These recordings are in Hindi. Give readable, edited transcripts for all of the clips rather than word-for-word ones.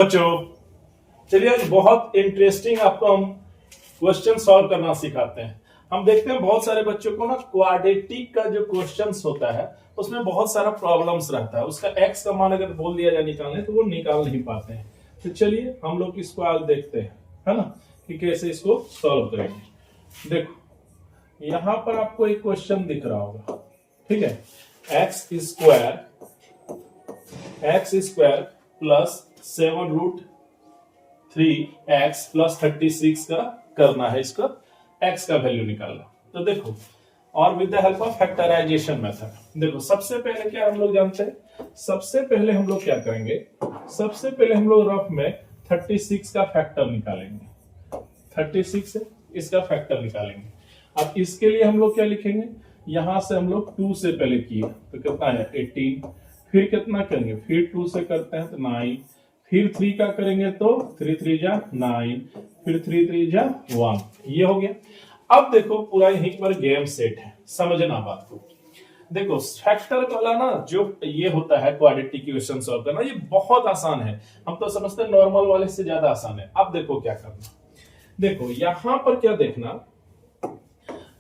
बच्चों चलिए आज बहुत इंटरेस्टिंग आपको हम क्वेश्चन सॉल्व करना सिखाते हैं। हम देखते हैं बहुत सारे बच्चों को ना क्वाड्रेटिक का जो क्वेश्चंस होता है उसमें बहुत सारा प्रॉब्लम्स रहता है। उसका एक्स का मान अगर बोल दिया जाए निकालने तो वो निकाल नहीं पाते हैं। तो चलिए हम लोग इसको आज देखते हैं, है ना, कि कैसे इसको सॉल्व करेंगे। देखो यहां पर आपको एक क्वेश्चन दिख रहा होगा, ठीक है। X square plus 7√3x plus 36 का करना है, इसका x का वैल्यू निकालना। तो देखो, और with the help of factorization method. देखो सबसे पहले क्या हम लोग जानते हैं, सबसे पहले हम लोग क्या करेंगे, सबसे पहले हम लोग रफ में 36 का फैक्टर निकालेंगे। 36 है इसका फैक्टर निकालेंगे। अब इसके लिए हम लोग क्या लिखेंगे, यहां से हम लोग 2 से पहले किए तो कितना है 18, फिर कितना करेंगे, फिर 2 से करते हैं तो 9, फिर 3 का करेंगे तो 3 3 जा 9, फिर 3 3 जा 1, ये हो गया। अब देखो पूरा यहीं पर गेम सेट है, समझना बात को। देखो फैक्टर वाला ना जो ये होता है क्वाड्रेटिक इक्वेशन सॉल्व करना, ये बहुत आसान है। हम तो समझते हैं नॉर्मल वाले से ज्यादा आसान है। अब देखो क्या करना, देखो यहां पर क्या देखना,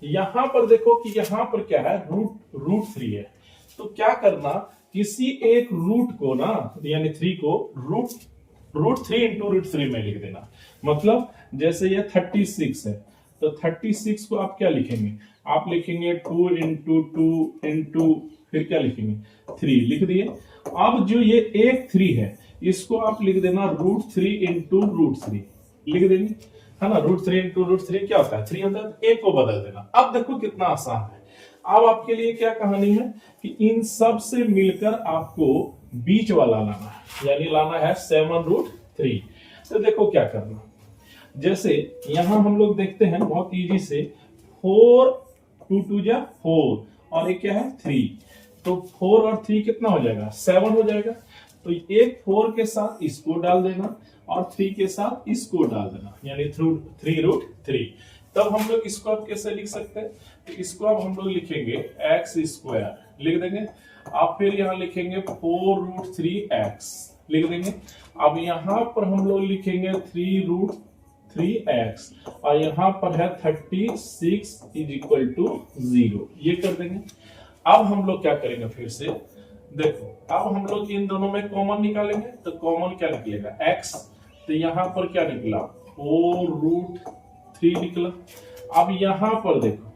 यहां पर देखो कि यहां पर क्या है रूट 3 है। तो क्या करना, किसी एक रूट को ना यानी 3 को रूट 3 इंटू रूट 3 में लिख देना। मतलब जैसे ये 36 है तो 36 को आप क्या लिखेंगे, आप लिखेंगे 2 इंटू 2 इंटू फिर क्या लिखेंगे 3, लिख दिए। अब जो ये एक 3 है इसको आप लिख देना रूट 3 इंटू रूट 3, लिख देंगे, है ना। रूट 3 इंटू रूट 3 क्या होता है 3 होता है, एक को बदल देना। अब देखो कितना आसान है। अब आपके लिए क्या कहानी है कि इन सब से मिलकर आपको बीच वाला लाना है, यानी लाना है 7√3। तो देखो क्या करना, जैसे यहां हम लोग देखते हैं बहुत इजी से, 4 2 2 जा 4 और एक क्या है 3, तो 4 और 3 कितना हो जाएगा 7 हो जाएगा। तो एक 4 के साथ इसको डाल देना और 3 के साथ इसको डाल देना, यानी 3√3। तब हम लोग इसको अब कैसे लिख सकते हैं, तो इसको अब हम लोग लिखेंगे एक्स स्क्वायर लिख देंगे। आप फिर यहां लिखेंगे 4√3x लिख देंगे। अब यहां पर हम लोग लिखेंगे 3√3x और यहां पर है 36 इज इक्वल टू 0, ये कर देंगे। अब हम लोग क्या करेंगे, फिर से देखो, अब हम लोग इन दोनों में कॉमन निकालेंगे तो कॉमन क्या निकलेगा x, तो यहां पर क्या निकला 4√3 निकला। अब यहां पर देखो,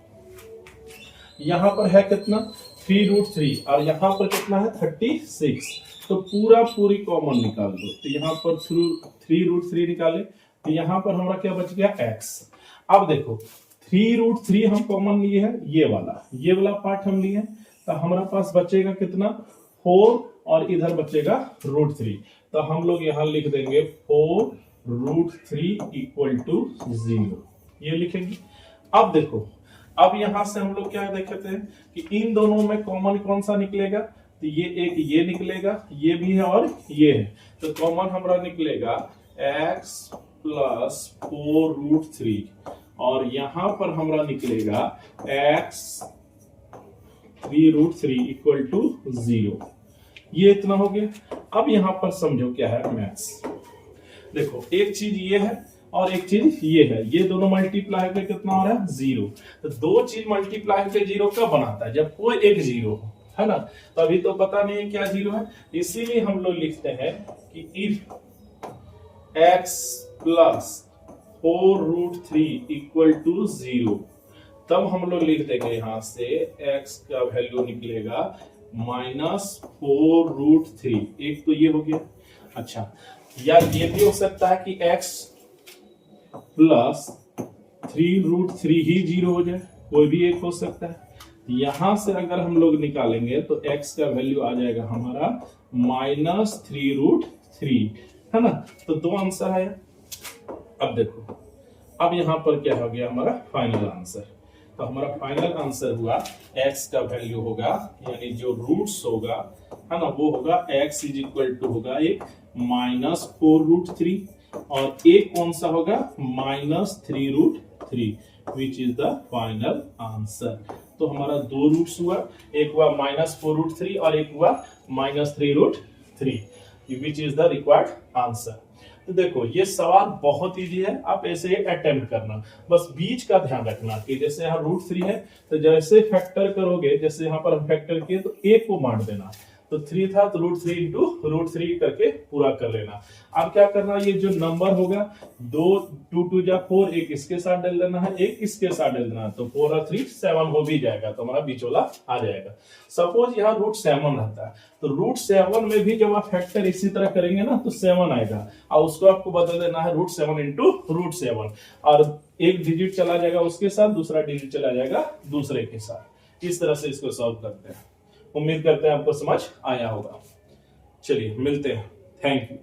यहां पर है कितना 3√3 और यहां पर कितना है 36, तो पूरी कॉमन निकाल दो। तो यहां पर 3√3 निकाले तो यहां पर हमारा क्या बच गया x। अब देखो 3√3 हम कॉमन लिए हैं, ये वाला पार्ट हम लिए हैं, तो हमारे पास बचेगा कितना 4 और इधर बचेगा √3। तो हम लोग यहां लिख देंगे 4√3 इक्वल टू 0, ये लिखेंगे। अब देखो, अब यहां से हम लोग क्या देखते हैं कि इन दोनों में कॉमन कौन सा निकलेगा, तो ये एक ये निकलेगा, ये भी है और ये है, तो कॉमन हमारा निकलेगा x प्लस 4√3 और यहां पर हमारा निकलेगा x 3√3 इक्वल टू 0, ये इतना हो गया। अब यहां पर समझो क्या है मैथ्स। देखो एक चीज ये है और एक चीज ये है, ये दोनों मल्टीप्लाई करके कितना हो रहा है 0। तो दो चीज मल्टीप्लाई करके 0 कब बनाता है, जब कोई एक 0 हो, है ना। तो अभी तो पता नहीं है क्या 0 है, इसीलिए हम लोग लिखते हैं कि if x plus 4√3 equal to 0, तब हम लोग लिख देंगे यहां से x का वैल्यू निकलेगा -4√3। एक तो ये हो गया। अच्छा, या ये भी हो सकता है कि x प्लस 3√3 ही 0 हो जाए, कोई भी एक हो सकता है। यहां से अगर हम लोग निकालेंगे तो x का वैल्यू आ जाएगा हमारा -3√3, है ना। तो दो आंसर है। अब देखो, अब यहां पर क्या हो गया हमारा फाइनल आंसर। तो हमारा फाइनल आंसर हुआ x का वैल्यू होगा, यानी जो रूट्स होगा, है ना, वो होगा x इज इक्वल टू होगा एक -4√3 और एक कौन सा होगा -3√3, which is the final answer. तो हमारा दो रूट्स हुआ, एक हुआ -4√3 और एक हुआ -3√3, which is the required answer. तो देखो ये सवाल बहुत इजी है, आप ऐसे ही अटेम्प्ट करना, बस बीच का ध्यान रखना कि जैसे यहाँ √3 है तो जैसे फैक्टर करोगे, जैसे यहाँ पर हम फैक्टर किए तो एक को बांट देना, तो 3 था तो √3 इंटू √3 करके पूरा कर लेना। अब क्या करना, ये जो नंबर होगा 2 2 2 जा 4, एक इसके साथ डाल देना है, एक इसके साथ डाल देना है, तो 4 और 3 7 हो भी जाएगा, तो हमारा बीचोला आ जाएगा। सपोज यहाँ √7 रहता है, तो √7 में भी जब आप फैक्टर इसी तरह करेंगे ना तो 7 आएगा, और उसको आपको बदल देना है √7 इंटू √7, और एक डिजिट चला जाएगा उसके साथ, दूसरा डिजिट चला जाएगा दूसरे के साथ। इस तरह से इसको सॉल्व करते हैं। उम्मीद करते हैं आपको समझ आया होगा। चलिए मिलते हैं, थैंक यू।